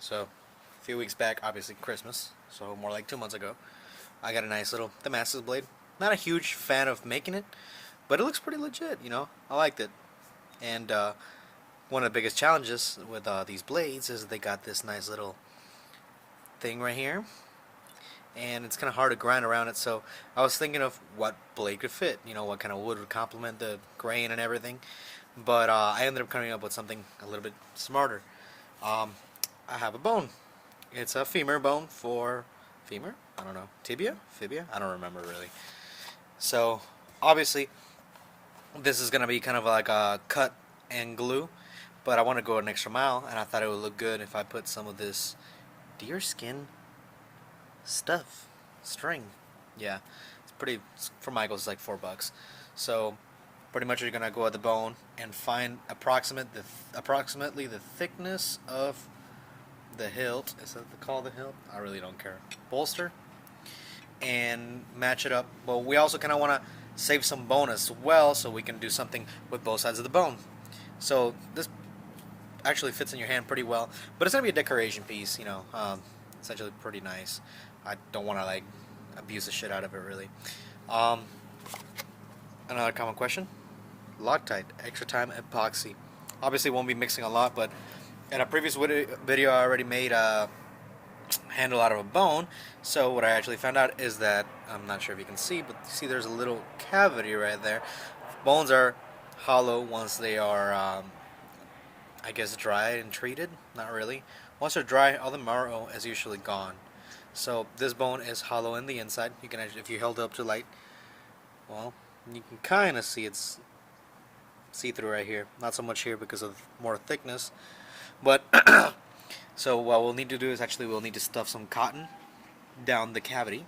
So a few weeks back, obviously Christmas, so more like 2 months ago, I got a nice little Damascus blade. Not a huge fan of making it, but it looks pretty legit, you know. I liked it. And one of the biggest challenges with these blades is they got this nice little thing right here, and it's kind of hard to grind around it. So I was thinking of what blade could fit, you know, what kind of wood would complement the grain and everything. But I ended up coming up with something a little bit smarter. Um, I have a bone. It's a femur bone for femur. I don't know, tibia, fibia. I don't remember really. So obviously, this is gonna be kind of like a cut and glue, but I want to go an extra mile, and I thought it would look good if I put some of this deer skin stuff, string. Yeah, it's pretty. For Michael's, it's like $4. So pretty much you're gonna go at the bone and find approximately the thickness of the hilt. Is that called the hilt? I really don't care. Bolster, and match it up. Well, we also kind of want to save some bone as well, so we can do something with both sides of the bone. So this actually fits in your hand pretty well, but it's gonna be a decoration piece, you know. It's actually pretty nice. I don't want to like abuse the shit out of it really. Another common question: Loctite, extra time epoxy. Obviously won't be mixing a lot, but in a previous video I already made a handle out of a bone. So what I actually found out is that, I'm not sure if you can see, but you see there's a little cavity right there. Bones are hollow once they are I guess dry and treated. Not really. Once they're dry, all the marrow is usually gone. So this bone is hollow in the inside. You can actually, if you held it up to light, well, you can kind of see it's see-through right here. Not so much here because of more thickness, but so what we'll need to do is actually we'll need to stuff some cotton down the cavity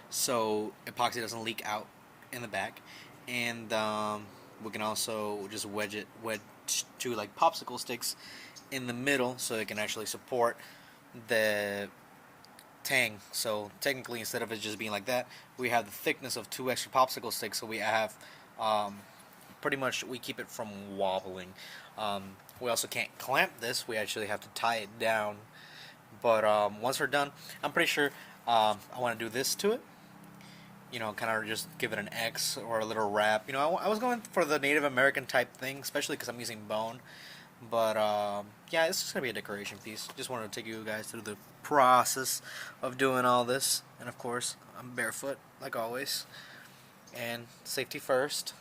so epoxy doesn't leak out in the back, and we can also just wedge two like popsicle sticks in the middle so it can actually support the tang. So technically, instead of it just being like that, we have the thickness of two extra popsicle sticks, so we have pretty much we keep it from wobbling. We also can't clamp this, we actually have to tie it down. But once we're done, I'm pretty sure I want to do this to it, you know, kind of just give it an X or a little wrap. You know, I was going for the Native American type thing, especially because I'm using bone. But yeah, it's just gonna be a decoration piece. Just wanted to take you guys through the process of doing all this, and of course I'm barefoot like always, and safety first.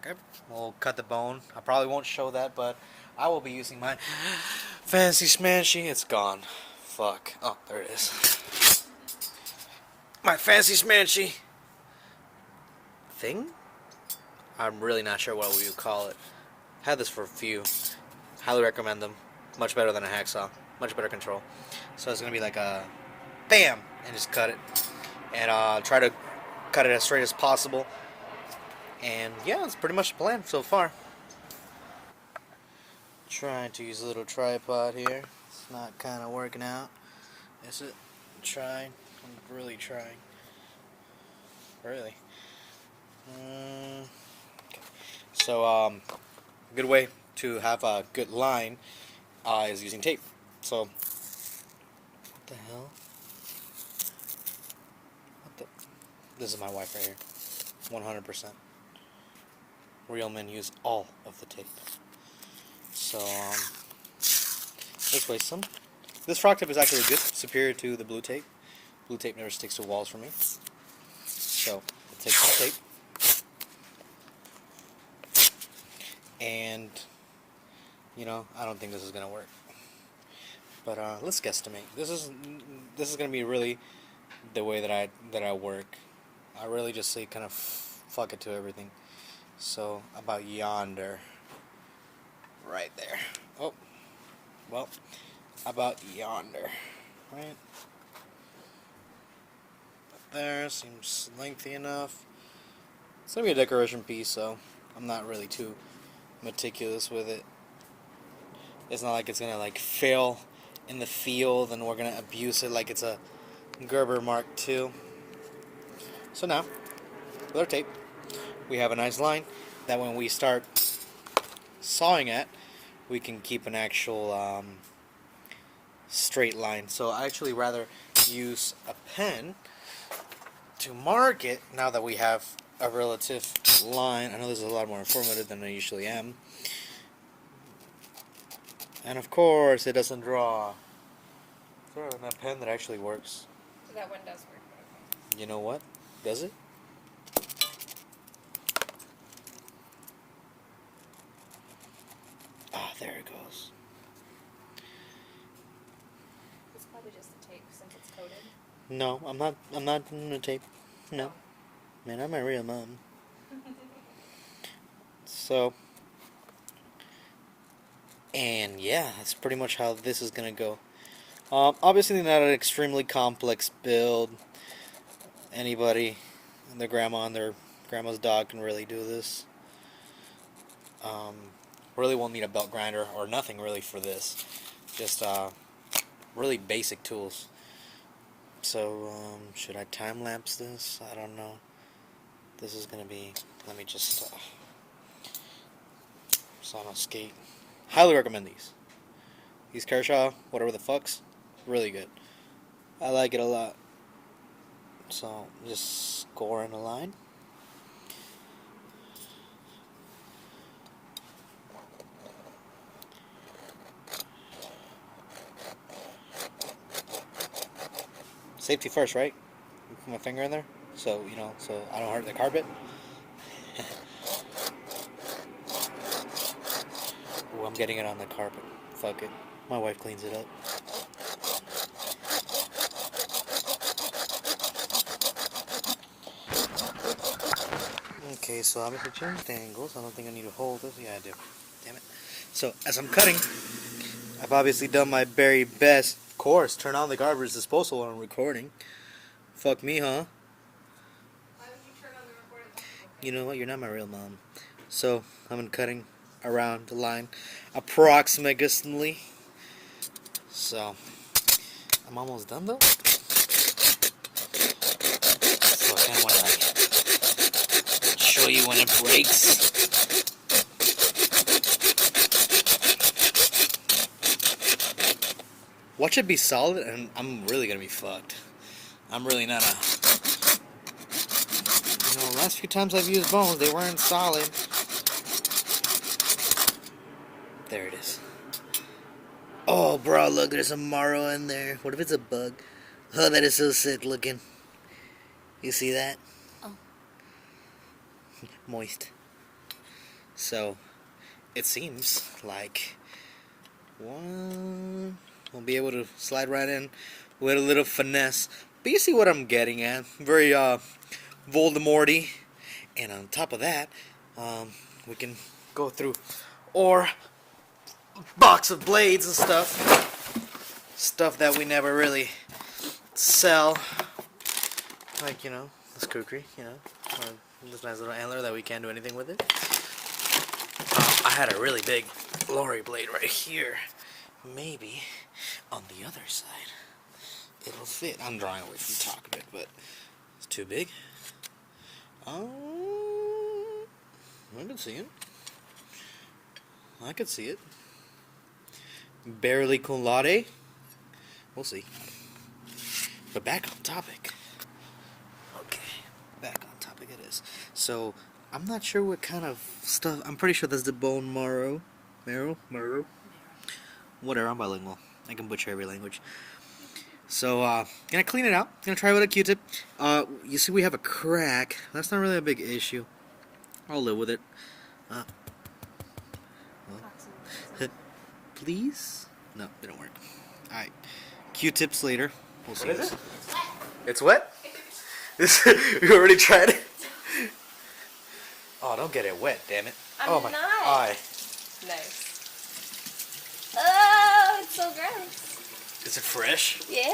Okay, we'll cut the bone. I probably won't show that, but I will be using my fancy smanchy. It's gone. Fuck. Oh, there it is. My fancy smanchy thing? I'm really not sure what we would call it. Had this for a few. Highly recommend them. Much better than a hacksaw. Much better control. So it's going to be like a BAM! And just cut it. And try to cut it as straight as possible. And yeah, that's pretty much the plan so far. Trying to use a little tripod here. It's not kind of working out. Is it? Trying. I'm really trying. Really. Okay. So, a good way to have a good line is using tape. So, what the hell? This is my wife right here. 100%. Real men use all of the tape. So, let's waste some. This frog tip is actually good, superior to the blue tape. Blue tape never sticks to walls for me. So, we'll take some tape. And, you know, I don't think this is going to work. But let's guesstimate. This is going to be really the way that I work. I really just say kind of fuck it to everything. So, about yonder. Right there. Oh. Well, about yonder. Right? There. Seems lengthy enough. It's going to be a decoration piece, so I'm not really too meticulous with it. It's not like it's going to like fail in the field and we're going to abuse it like it's a Gerber Mark II. So now, with our tape, we have a nice line that when we start sawing at, we can keep an actual straight line. So I actually rather use a pen to mark it now that we have a relative line. I know this is a lot more informative than I usually am. And of course, it doesn't draw. Is there a pen that actually works? That one does work. You know what? Does it? Ah, there it goes. It's probably just the tape since it's coated. No, I'm not. I'm not doing the tape. No, man, I'm a real mom. So, and yeah, that's pretty much how this is gonna go. Obviously, not an extremely complex build. Anybody, and their grandma and their grandma's dog can really do this. Really won't need a belt grinder or nothing really for this. Just really basic tools. So, should I time lapse this? I don't know. This is gonna be. Let me just. On a skate. Highly recommend these. These Kershaw, whatever the fucks, really good. I like it a lot. So, just score in a line. Safety first, right? Put my finger in there, so so I don't hurt the carpet. Ooh, I'm getting it on the carpet. Fuck it. My wife cleans it up. Okay, so obviously change the angles. I don't think I need to hold this. Yeah, I do. Damn it. So, as I'm cutting, I've obviously done my very best. Of course, turn on the garbage disposal when I'm recording. Fuck me, huh? Why would you turn on the recording? You know what? You're not my real mom. So, I'm cutting around the line approximately. So, I'm almost done though. So, I kind of want to show you when it breaks. Watch it be solid, and I'm really gonna be fucked. I'm really not a. The last few times I've used bones, they weren't solid. There it is. Oh, bro, look, there's a marrow in there. What if it's a bug? Oh, that is so sick looking. You see that? Oh. Moist. So, it seems like one will be able to slide right in with a little finesse. But you see what I'm getting at. Very Voldemorty. And on top of that, we can go through or box of blades and stuff that we never really sell, like this kukri, or this nice little antler that we can't do anything with it. I had a really big lorry blade right here. Maybe on the other side it'll fit. I'm drawing away from the talk a bit, but it's too big. I can see it. I can see it. Barely cum laude. We'll see. But back on topic. Okay, back on topic it is. So, I'm not sure what kind of stuff. I'm pretty sure that's the bone marrow. Marrow? Whatever, I'm bilingual. I can butcher every language. So, gonna clean it out. Gonna try with a Q-tip. You see we have a crack. That's not really a big issue. I'll live with it. Please? No, they don't work. Alright. Q-tips later. We'll see. What is it? It's wet? You already tried it? Oh, don't get it wet, damn it. I'm my not. eye. Nice. Oh, it's so gross. Is it fresh? Yeah.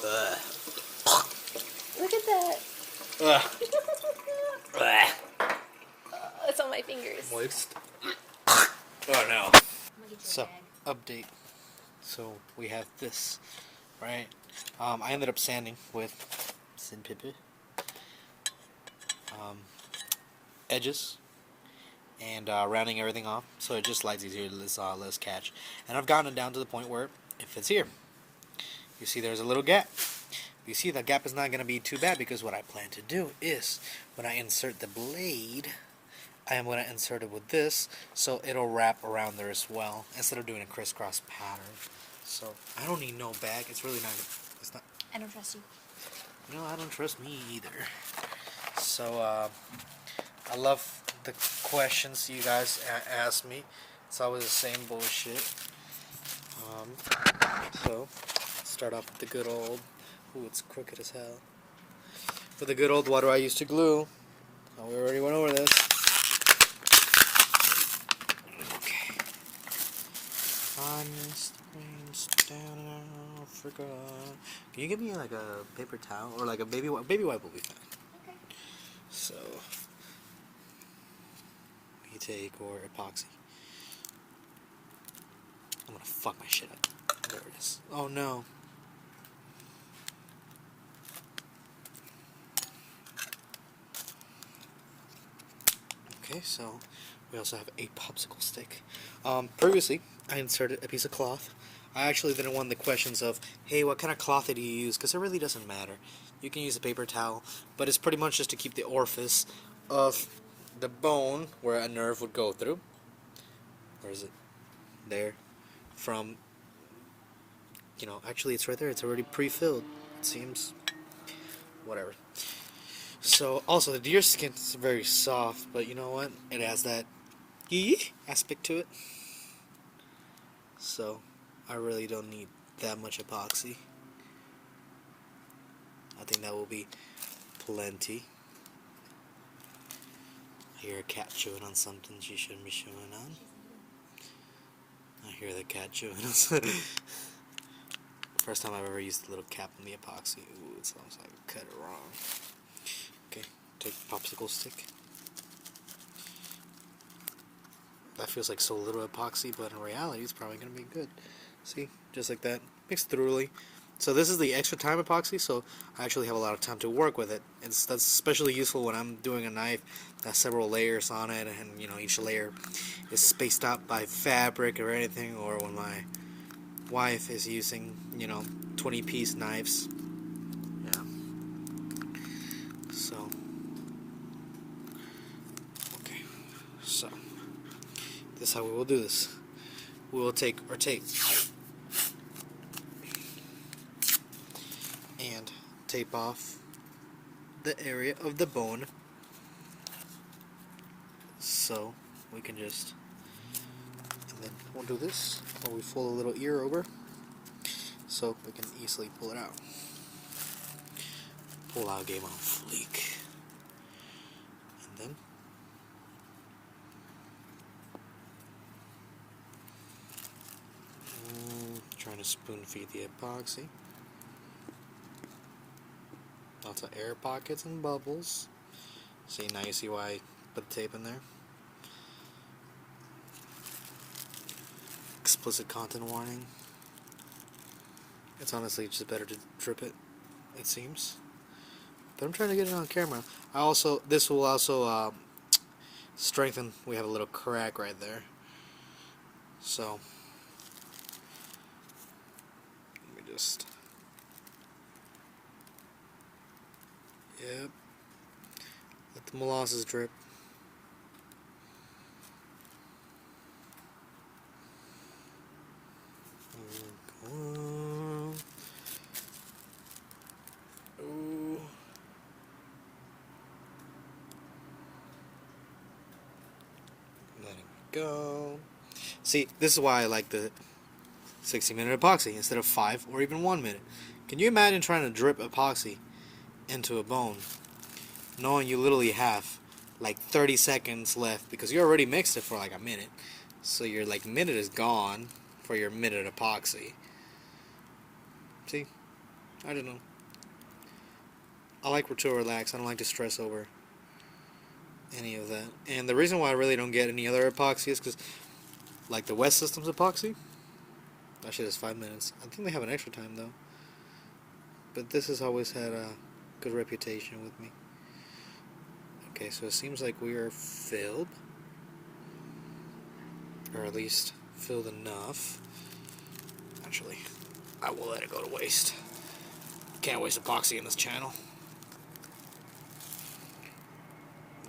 Ugh. Look at that. Ugh. It's on my fingers. Moist. Oh no. So, update. So, we have this, right? I ended up sanding with sandpaper. Edges and rounding everything off, so it just slides easier to this catch. And I've gotten it down to the point where it fits here. You see there's a little gap. You see that gap is not going to be too bad, because what I plan to do is when I insert the blade, I am going to insert it with this, so it'll wrap around there as well, instead of doing a crisscross pattern. So I don't need no bag. It's really not. It's not. I don't trust you. No, I don't trust me either. So I love the questions you guys ask me. It's always the same bullshit. So start off with the good old. Ooh, it's crooked as hell. For the good old, what do I use to glue? Oh, we already went over this. Okay. Finest frames down in Africa. Can you give me like a paper towel or like a baby wipe? Baby wipe will be fine. Okay. So we take or epoxy. I'm gonna fuck my shit up. There it is. Oh no. Okay, so we also have a popsicle stick. Previously, I inserted a piece of cloth. I actually didn't want the questions of, hey, what kind of cloth did you use? Because it really doesn't matter. You can use a paper towel, but it's pretty much just to keep the orifice of the bone where a nerve would go through. Where is it? There. From, you know, actually it's right there. It's already pre-filled, it seems. Whatever. So, also, the deer skin is very soft, but you know what? It has that aspect to it. So, I really don't need that much epoxy. I think that will be plenty. I hear a cat chewing on something she shouldn't be chewing on. I hear the cat chewing on something. First time I've ever used a little cap on the epoxy. Ooh, it sounds like I cut it wrong. Okay, take the popsicle stick. That feels like so little epoxy, but in reality it's probably going to be good. See, just like that. Mixed thoroughly. So this is the extra time epoxy, so I actually have a lot of time to work with it. That's especially useful when I'm doing a knife that has several layers on it, and you know, each layer is spaced out by fabric or anything, or when my wife is using, you know, 20-piece knives. Yeah. So, okay. So, this is how we will do this. We will take our tape and tape off the area of the bone, so we can just, and then we'll do this while we fold a little ear over so we can easily pull it out. Pull out game on fleek. And then trying to spoon feed the epoxy. Lots of air pockets and bubbles. See, now you see why I put the tape in there. Explicit content warning. It's honestly just better to drip it, it seems. But I'm trying to get it on camera. This will also strengthen. We have a little crack right there. So, let me just. Yep. Let the molasses drip. Ooh. Letting it go. See, this is why I like the 60-minute epoxy instead of 5 or even 1 minute. Can you imagine trying to drip epoxy into a bone, knowing you literally have like 30 seconds left because you already mixed it for like a minute, so your like minute is gone for your minute epoxy. See, I don't know. I like to relax. I don't like to stress over any of that. And the reason why I really don't get any other epoxy is because, like the West Systems epoxy, that shit is 5 minutes. I think they have an extra time though. But this has always had a good reputation with me. Okay, so it seems like we are filled. or at least filled enough. Actually, I will let it go to waste. Can't waste epoxy in this channel.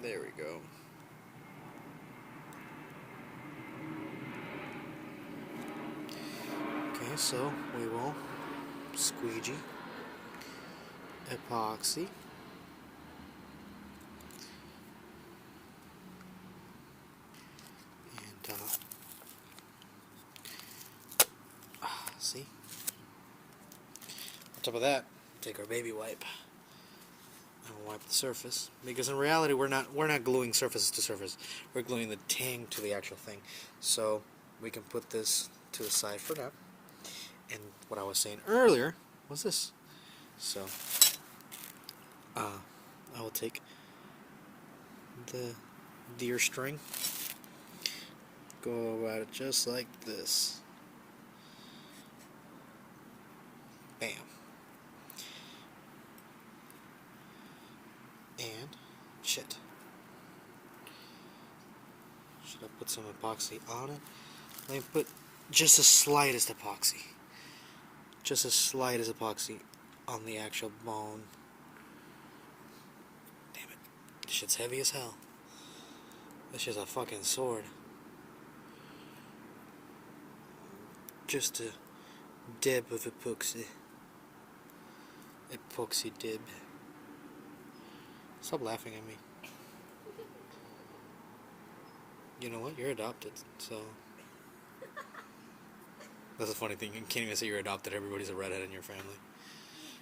There we go. Okay, so we will squeegee epoxy. And see? On top of that, take our baby wipe and wipe the surface. Because in reality, we're not gluing surfaces to surface. We're gluing the tang to the actual thing. So we can put this to the side for now. And what I was saying earlier was this. So I will take the deer string, go about it just like this. Bam. And shit. Should I put some epoxy on it? Let me put just the slightest epoxy. Just as slight as epoxy on the actual bone. Damn it. This shit's heavy as hell. This shit's a fucking sword. Just a dib of epoxy. Epoxy dib. Stop laughing at me. You know what? You're adopted, so... That's a funny thing. You can't even say you're adopted. Everybody's a redhead in your family.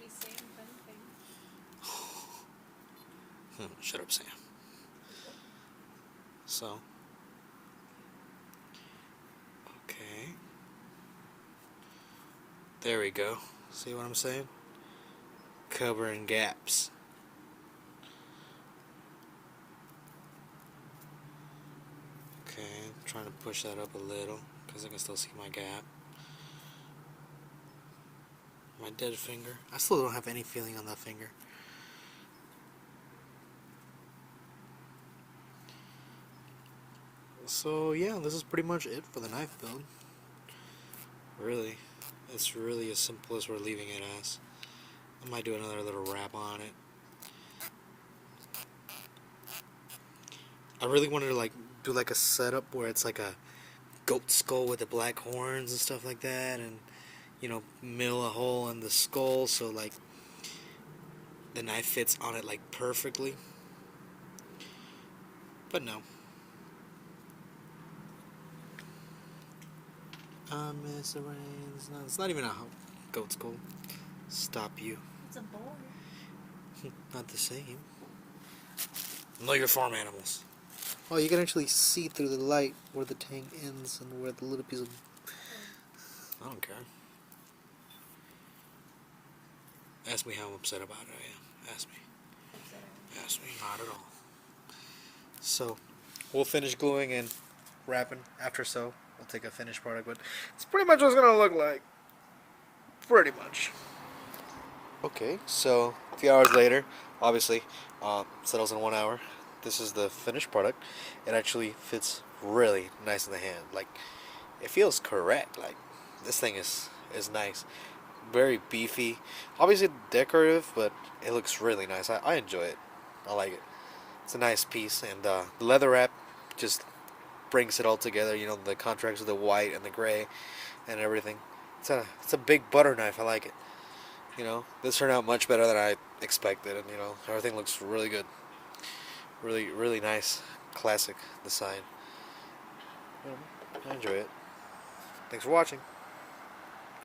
You'd be saying fun things. Shut up, Sam. So. Okay. There we go. See what I'm saying? Covering gaps. Okay, I'm trying to push that up a little because I can still see my gap. My dead finger. I still don't have any feeling on that finger. So yeah, this is pretty much it for the knife build. Really, it's really as simple as we're leaving it as. I might do another little wrap on it. I really wanted to like do like a setup where it's like a goat skull with the black horns and stuff like that, and you know, mill a hole in the skull so like the knife fits on it like perfectly. But no. I miss the rain. It's not even a goat skull. Stop you. It's a boar. Not the same. Know your farm animals. Oh, you can actually see through the light where the tang ends and where the little piece of... I don't care. Ask me how I'm upset about it I am. Ask me. Ask me. Not at all. So, we'll finish gluing and wrapping. After so, we'll take a finished product. But it's pretty much what it's going to look like. Pretty much. Okay, so a few hours later, obviously, settles in 1 hour. This is the finished product. It actually fits really nice in the hand. Like, it feels correct. Like, this thing is nice. Very beefy. Obviously decorative, but it looks really nice. I enjoy it. I like it. It's a nice piece, and the leather wrap just brings it all together. You know, the contrast with the white and the gray and everything. It's a big butter knife. I like it. You know, this turned out much better than I expected, and you know, everything looks really good. Really, really nice, classic design. I enjoy it. Thanks for watching.